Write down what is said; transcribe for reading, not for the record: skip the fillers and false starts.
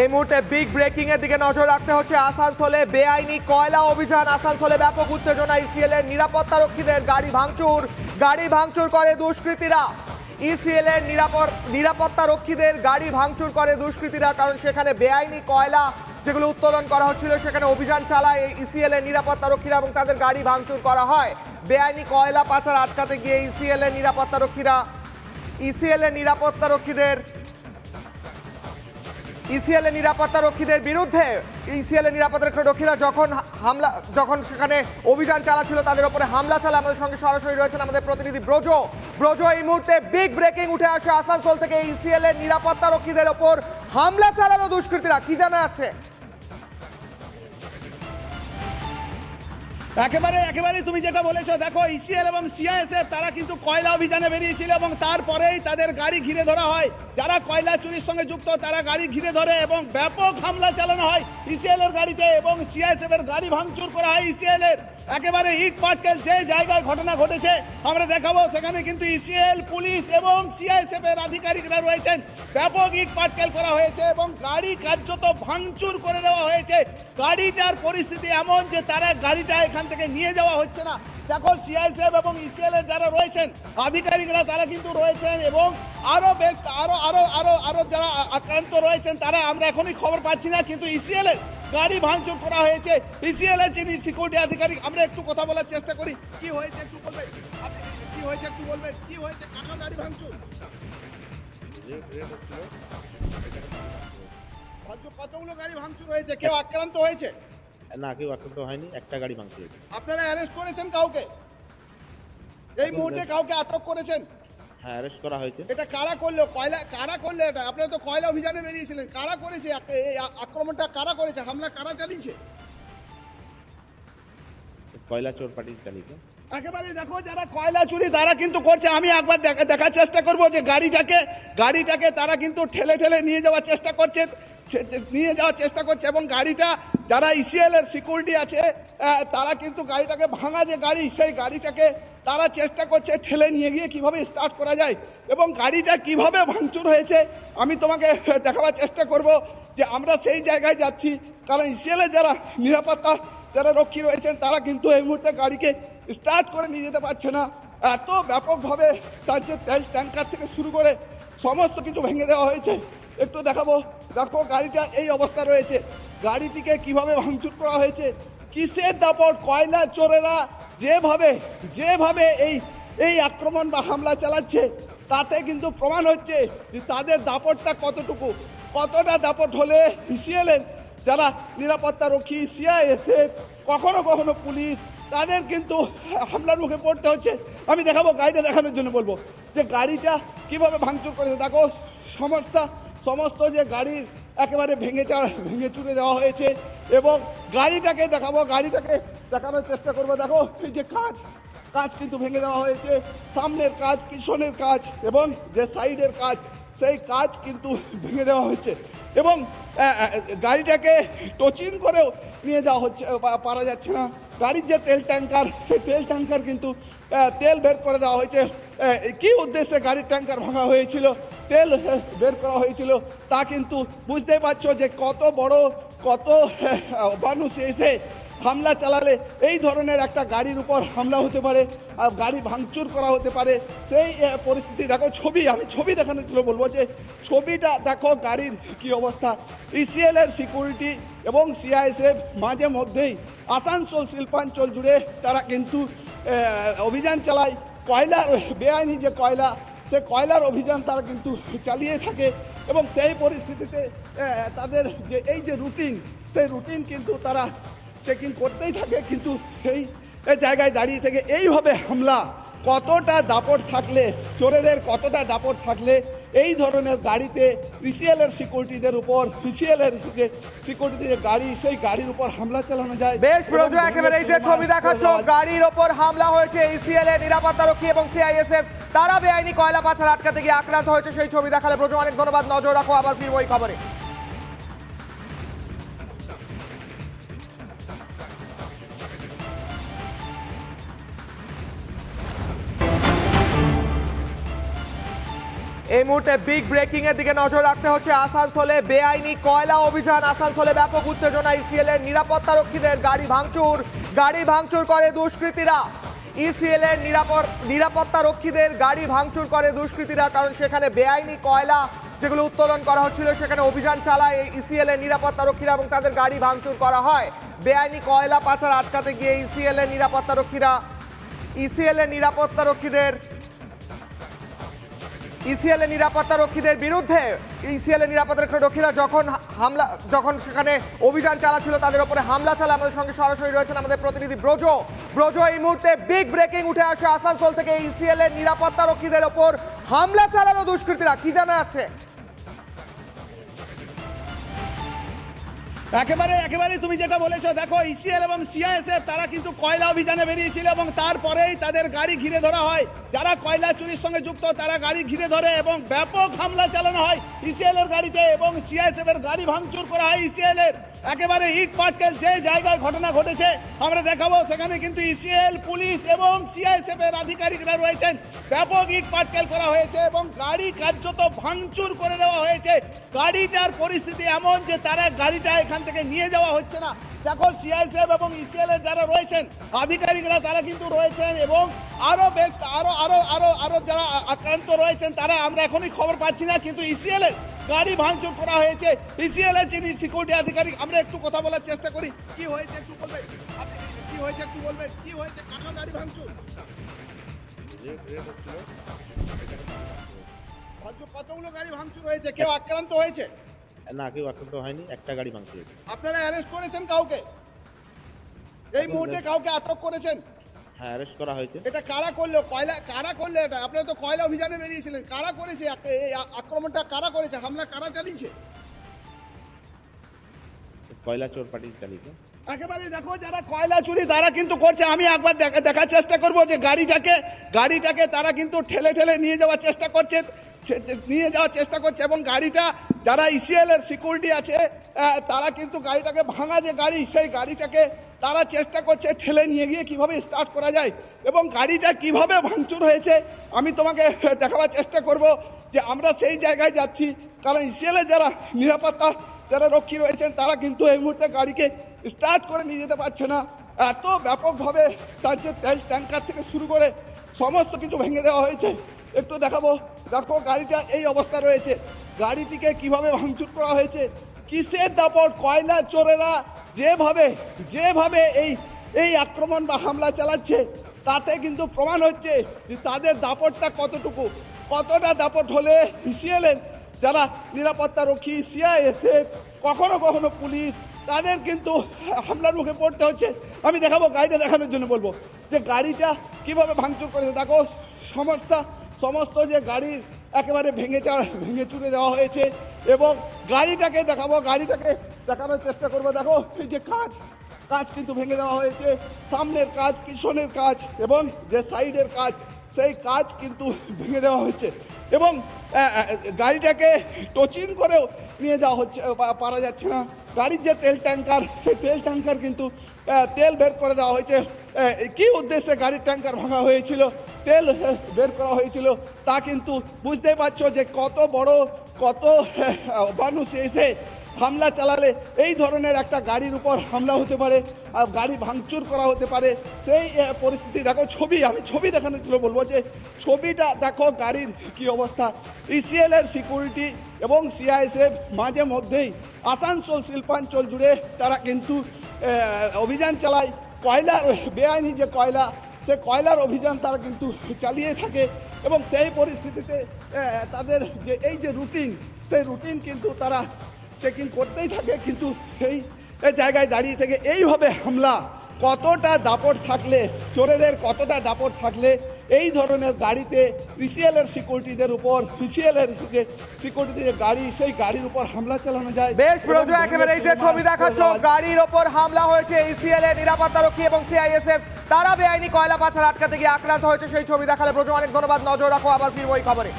এই মুহূর্তে big breaking এর দিকে নজর রাখতে হচ্ছে। আসানসোলে বেআইনি কয়লা অভিযান, আসানসোলে ব্যাপক উত্তেজনা। ইসিএল এর নিরাপত্তা রক্ষীদের গাড়ি ভাঙচুর করে দুষ্কৃতীরা। ইসিএল এর নিরাপত্তা রক্ষীদের গাড়ি ভাঙচুর করে দুষ্কৃতীরা, কারণ সেখানে বেআইনি কয়লা যেগুলো উত্তোলন করা হচ্ছিল সেখানে অভিযান চালায় ইসিএল এর নিরাপত্তা রক্ষীরা এবং তাদের গাড়ি ভাঙচুর করা হয়। বেআইনি কয়লা পাচার আটকাতে গিয়ে ইসিএল এর নিরাপত্তা রক্ষীদের বিরুদ্ধে যখন সেখানে অভিযান চালাচ্ছিল তাদের উপরে হামলা চালায়। আমাদের সঙ্গে সরাসরি রয়েছেন আমাদের প্রতিনিধি ব্রজ। এই মুহূর্তে বিগ ব্রেকিং উঠে আসে আসানসোল থেকে। ইসিএল এর নিরাপত্তা রক্ষীদের ওপর হামলা চালালো দুষ্কৃতীরা, কি জানা যাচ্ছে? একেবারে তুমি যেটা বলেছো, দেখো ইসিএল এবং সিআইএসএফ তারা কিন্তু কয়লা অভিযানে বেরিয়েছিল এবং তারপরেই তাদের গাড়ি ঘিরে ধরা হয়। যারা কয়লা চুরির সঙ্গে যুক্ত তারা গাড়ি ঘিরে ধরে এবং ব্যাপক হামলা চালানো হয় ইসিএল এর গাড়িতে এবং সিআইএসএফ এর গাড়ি ভাঙচুর করা হয় ইসিএল এর। একেবারে ইট পাটকেল যে জায়গায় ঘটনা ঘটেছে আমরা দেখাবো, সেখানে কিন্তু ইসিএল, পুলিশ এবং সিআইএসএফ এর আধিকারিকরা রয়েছেন। ব্যাপক ইট পাটকেল করা হয়েছে এবং গাড়ি কার্যত ভাঙচুর করে দেওয়া হয়েছে। গাড়িটার পরিস্থিতি এমন যে তারা গাড়িটা এখান থেকে নিয়ে যাওয়া হচ্ছে না। দেখো সিআইএসএফ এবং ইসিএল এর যারা রয়েছেন আধিকারিকরা তারা কিন্তু রয়েছেন এবং আরো যারা আক্রান্ত রয়েছেন তারা আমরা এখনই খবর পাচ্ছি না, কিন্তু ইসিএল এর গাড়ি ভাঙচুর করা হয়েছে। ইসিএল এর যিনি সিকিউরিটি আধিকারিক, আমরা একটু কথা বলার চেষ্টা করি। কি হয়েছে একটু বলবেন? কি হয়েছে কারা গাড়ি ভাঙচুর? কতগুলো গাড়ি ভাঙচুর হয়েছে? কেউ আক্রান্ত হয়েছে? না, কেউ আক্রান্ত হয়নি, একটা গাড়ি ভাঙচুর হয়েছে। আপনারা অ্যারেস্ট করেছেন কাউকে? এই মুহূর্তে কাউকে আটক করেছেন? হ্যাঁ, অ্যারেস্ট করা হয়েছে। এটা কারা করলো? কারা করলো এটা? আপনারা তো কয়লা অভিযানে বেরিয়েছিলেন, কারা করেছে এই আক্রমণটা? কারা করেছে? হামলা কারা চালিয়েছে? কয়লা চোর পার্টি চালিয়েছে। একেবারে দেখো যারা কয়লা চুরি তারা কিন্তু করছে। আমি একবার দেখার চেষ্টা করব যে গাড়িটাকে তারা কিন্তু ঠেলে নিয়ে যাওয়ার চেষ্টা করছে এবং গাড়িটা যারা ইসিএল এর সিকিউরিটি আছে তারা কিন্তু গাড়িটাকে ভাঙা যে গাড়ি, সেই গাড়িটাকে তারা চেষ্টা করছে ঠেলে নিয়ে গিয়ে কিভাবে স্টার্ট করা যায় এবং গাড়িটা কিভাবে ভাঙচুর হয়েছে আমি তোমাকে দেখাবার চেষ্টা করব যে আমরা সেই জায়গায় যাচ্ছি। কারণ ইসিএল এর যারা রক্ষী রয়েছেন তারা কিন্তু এই মুহূর্তে গাড়িকে স্টার্ট করে নিয়ে যেতে পারছে না। এত ব্যাপকভাবে তার যে তেল ট্যাঙ্কার থেকে শুরু করে সমস্ত কিছু ভেঙে দেওয়া হয়েছে। একটু দেখো গাড়িটা এই অবস্থা রয়েছে। গাড়িটিকে কিভাবে ভাঙচুর করা হয়েছে, কিসের দাপট? কয়লা চোরেরা যেভাবে এই আক্রমণ বা হামলা চালাচ্ছে তাতে কিন্তু প্রমাণ হচ্ছে যে তাদের দাপটটা কতটা দাপট হলে ইসিএল এর যারা নিরাপত্তা রক্ষী, সিআইএসএফ, কখনো পুলিশ, তাদের কিন্তু হামলার মুখে পড়তে হচ্ছে। আমি দেখাবো, গাড়িটা দেখানোর জন্য বলবো যে গাড়িটা কিভাবে ভাঙচুর করেছে। দেখো সমস্ত যে গাড়ির একেবারে ভেঙে চুরে দেওয়া হয়েছে এবং গাড়িটাকে দেখানোর চেষ্টা করবো। দেখো এই যে কাঁচ কিন্তু ভেঙে দেওয়া হয়েছে, সামনের কাঁচ, পিছনের কাঁচ এবং যে সাইডের কাঁচ, সেই কাঁচ কিন্তু ভেঙে দেওয়া হয়েছে এবং গাড়িটাকে টচিং করেও নিয়ে যাওয়া হচ্ছে, পারা যাচ্ছে না। গাড়ির যে তেল ট্যাঙ্কার, সেই তেল ট্যাঙ্কার কিন্তু তেল বের করে দেওয়া হয়েছে। কি উদ্দেশ্যে গাড়ির ট্যাঙ্কার ভাঙা হয়েছিল, তেল বের করা হয়েছিল তা কিন্তু বুঝতেই পারছো যে কত মানুষ এসে হামলা চালালে এই ধরনের একটা গাড়ির উপর হামলা হতে পারে, আর গাড়ি ভাঙচুর করা হতে পারে। সেই পরিস্থিতি দেখো, আমি ছবি দেখানোর জন্য বলবো যে ছবিটা দেখো গাড়ির কি অবস্থা। ইসিএল এর সিকিউরিটি এবং সিআইএসএফ মাঝে মধ্যেই আসানসোল শিল্পাঞ্চল জুড়ে তারা কিন্তু অভিযান চালায়। কয়লার বেআইনি যে সে কয়লার অভিযান তারা কিন্তু চালিয়ে থাকে এবং সেই পরিস্থিতিতে তাদের যে এই যে সেই রুটিন কিন্তু তারা চেকিং করতেই থাকে। কিন্তু সেই জায়গায় দাঁড়িয়ে থেকে এইভাবে হামলা, কতটা দাপট থাকলে, চোরেদের কতটা দাপট থাকলে এই ধরনের গাড়িতে ইসিএল এর সিকিউরিটিদের উপর, ইসিএল এর যে সিকিউরিটি যে গাড়ি, সেই গাড়ির উপর হামলা চালানো যায়। বেশ প্রজো, একেবারে এই যে ছবি দেখাচ্ছ, গাড়ির ওপর হামলা হয়েছে। ইসিএল এর নিরাপত্তা রক্ষী এবং সিআইএসএফ তারা বেআইনি কয়লা পাচার আটকাতে গিয়ে আক্রান্ত হয়েছে, সেই ছবি দেখালে প্রজো। অনেক ধন্যবাদ, নজর রাখো, আবার ফিরবো এই খবরে। এই মুহূর্তে বিগ ব্রেকিং এর দিকে নজর রাখতে হচ্ছে। আসানসোলে বেআইনি কয়লা অভিযান, আসানসোলে ব্যাপক উত্তেজনা। ইসিএল এর নিরাপত্তা রক্ষীদের গাড়ি ভাঙচুর করে দুষ্কৃতীরা। ইসিএল এর নিরাপত্তা রক্ষীদের গাড়ি ভাঙচুর করে দুষ্কৃতীরা, কারণ সেখানে বেআইনি কয়লা যেগুলো উত্তোলন করা হচ্ছিল সেখানে অভিযান চালায় ইসিএল এর নিরাপত্তা রক্ষীরা এবং তাদের গাড়ি ভাঙচুর করা হয়। বেআইনি কয়লা পাচার আটকাতে গিয়ে ইসিএল এর নিরাপত্তা রক্ষীদের বিরুদ্ধে যখন সেখানে অভিযান চালাচ্ছিল তাদের উপরে হামলা চালায়। আমাদের সঙ্গে সরাসরি রয়েছেন আমাদের প্রতিনিধি ব্রজো। এই মুহূর্তে বিগ ব্রেকিং উঠে আসে আসানসোল থেকে। ইসিএল এর নিরাপত্তা রক্ষীদের ওপর হামলা চালালো দুষ্কৃতীরা, কি জানা যাচ্ছে? একেবারে তুমি যেটা বলেছো, দেখো ইসিএল এবং সিআইএসএফ তারা কিন্তু কয়লা অভিযানে বেরিয়েছিল এবং তারপরেই তাদের গাড়ি ঘিরে ধরা হয়। যারা কয়লা চুরির সঙ্গে যুক্ত তারা গাড়ি ঘিরে ধরে এবং ব্যাপক হামলা চালানো হয় ইসিএল এর গাড়িতে এবং সিআইএসএফ এর গাড়ি ভাঙচুর করা হয়। ইসিএল এর একেবারে ইট পাটকেল যে জায়গায় ঘটনা ঘটেছে আমরা দেখাবো, সেখানে কিন্তু ইসিএল, পুলিশ এবং সিআইএসএফ এর আধিকারিকরা রয়েছেন। ব্যাপক ইট পাটকেল করা হয়েছে এবং গাড়ি কার্যত ভাঙচুর করে দেওয়া হয়েছে। গাড়িটার পরিস্থিতি এমন যে তারা গাড়িটা এখান থেকে নিয়ে যাওয়া হচ্ছে না। দেখো সিআইএসএফ এবং ইসিএল এর যারা রয়েছেন আধিকারিকরা তারা কিন্তু রয়েছেন এবং আরো যারা আক্রান্ত রয়েছেন তারা আমরা এখনই খবর পাচ্ছি না, কিন্তু ইসিএল এর গাড়ি ভাঙচুর করা হয়েছে। ইসিএল এর যিনি সিকিউরিটি আধিকারিক, আমরা একটু কথা বলার চেষ্টা করি। কি হয়েছে একটু বলবেন? কি হয়েছে কেন গাড়ি ভাঙচুর? কতগুলো গাড়ি ভাঙচুর হয়েছে? কেউ আক্রান্ত হয়েছে? না, কেউ আক্রান্ত হয়নি, একটা গাড়ি ভাঙচুর হয়েছে। আপনারা অ্যারেস্ট করেছেন কাউকে? এই মুহূর্তে কাউকে আটক করেছেন? হ্যাঁ, অ্যারেস্ট করা হয়েছে। এটা কারা করলো? কারা করলো এটা? আপনারা তো কয়লা অভিযানে বেরিয়েছিলেন, কারা করেছে এই আক্রমণটা? কারা করেছে? হামলা কারা চালিয়েছে? কয়লা চোর পার্টি চালিয়েছে। একেবারে দেখো, যারা কয়লা চুরি তারা কিন্তু করছে। আমি একবার দেখার চেষ্টা করব যে গাড়িটাকে তারা কিন্তু ঠেলে নিয়ে যাওয়ার চেষ্টা করছে এবং গাড়িটা যারা ইসিএল এর সিকিউরিটি আছে তারা কিন্তু গাড়িটাকে ভাঙা যে গাড়ি, সেই গাড়িটাকে তারা চেষ্টা করছে ঠেলে নিয়ে গিয়ে কিভাবে স্টার্ট করা যায় এবং গাড়িটা কিভাবে ভাঙচুর হয়েছে আমি তোমাকে দেখাবার চেষ্টা করব যে আমরা সেই জায়গায় যাচ্ছি। কারণ ইসিএল এর যারা রক্ষী রয়েছেন তারা কিন্তু এই মুহূর্তে গাড়িকে স্টার্ট করে নিয়ে যেতে পারছে না। এত ব্যাপকভাবে তার যে তেল ট্যাঙ্কার থেকে শুরু করে সমস্ত কিছু ভেঙে দেওয়া হয়েছে। একটু দেখো গাড়িটা এই অবস্থা রয়েছে। গাড়িটিকে কিভাবে ভাঙচুর করা হয়েছে, কিসের দাপট? কয়লা চোরেরা যেভাবে এই আক্রমণ বা হামলা চালাচ্ছে তাতে কিন্তু প্রমাণ হচ্ছে যে তাদের দাপটটা কতটা দাপট হলে ইসিএল এর যারা নিরাপত্তা রক্ষী, সিআইএসএফ, কখনো পুলিশ, তাদের কিন্তু হামলার মুখে পড়তে হচ্ছে। আমি দেখাবো, গাড়িটা দেখানোর জন্য বলবো যে গাড়িটা কিভাবে ভাঙচুর করেছে। দেখো সমস্ত যে গাড়ির একেবারে ভেঙে চুরে দেওয়া হয়েছে এবং গাড়িটাকে দেখানোর চেষ্টা করবো। দেখো এই যে কাঁচ কিন্তু ভেঙে দেওয়া হয়েছে, সামনের কাঁচ, পিছনের কাঁচ এবং যে সাইডের কাঁচ, সেই কাঁচ কিন্তু ভেঙে দেওয়া হয়েছে এবং গাড়িটাকে টচিং করেও নিয়ে যাওয়া হচ্ছে, পারা যাচ্ছে না। গাড়ির যে তেল ট্যাঙ্কার, সেই তেল ট্যাঙ্কার কিন্তু তেল বের করে দেওয়া হয়েছে। কি উদ্দেশ্যে গাড়ির ট্যাঙ্কার ভাঙা হয়েছিল, তেল বের করা হয়েছিল তা কিন্তু বুঝতেই পারছো যে কত মানুষ এসে হামলা চালালে এই ধরনের একটা গাড়ির উপর হামলা হতে পারে, গাড়ি ভাঙচুর করা হতে পারে। সেই পরিস্থিতি দেখো, আমি ছবি দেখানোর জন্য বলবো যে ছবিটা দেখো গাড়ির কি অবস্থা। ইসিএল এর সিকিউরিটি এবং সিআইএসএফ মাঝে মধ্যেই আসানসোল শিল্পাঞ্চল জুড়ে তারা কিন্তু অভিযান চালায়। বেআইনি যে সে কয়লার অভিযান তারা কিন্তু চালিয়ে থাকে এবং সেই পরিস্থিতিতে তাদের যে এই যে সেই রুটিন কিন্তু তারা চেকিং করতেই থাকে। কিন্তু সেই জায়গায় দাঁড়িয়ে থেকে এইভাবে হামলা, কতটা দাপট থাকলে, চোরেদের কতটা দাপট থাকলে এই ধরনের গাড়িতে ইসিএল এর সিকিউরিটিদের উপর, ইসিএল এর যে সিকিউরিটি যে গাড়ি, সেই গাড়ির উপর হামলা চালানো যায়। বেশ ব্রজো, একেবারে এই যে ছবি দেখাচ্ছ, গাড়ির ওপর হামলা হয়েছে। ইসিএল এর নিরাপত্তা রক্ষী এবং সিআইএসএফ তারা বেআইনি কয়লা পাচার আটকাতে গিয়ে আক্রান্ত হয়েছে, সেই ছবি দেখালে ব্রজো। অনেক ধন্যবাদ, নজর রাখো, আবার ফিরবো এই খবরে।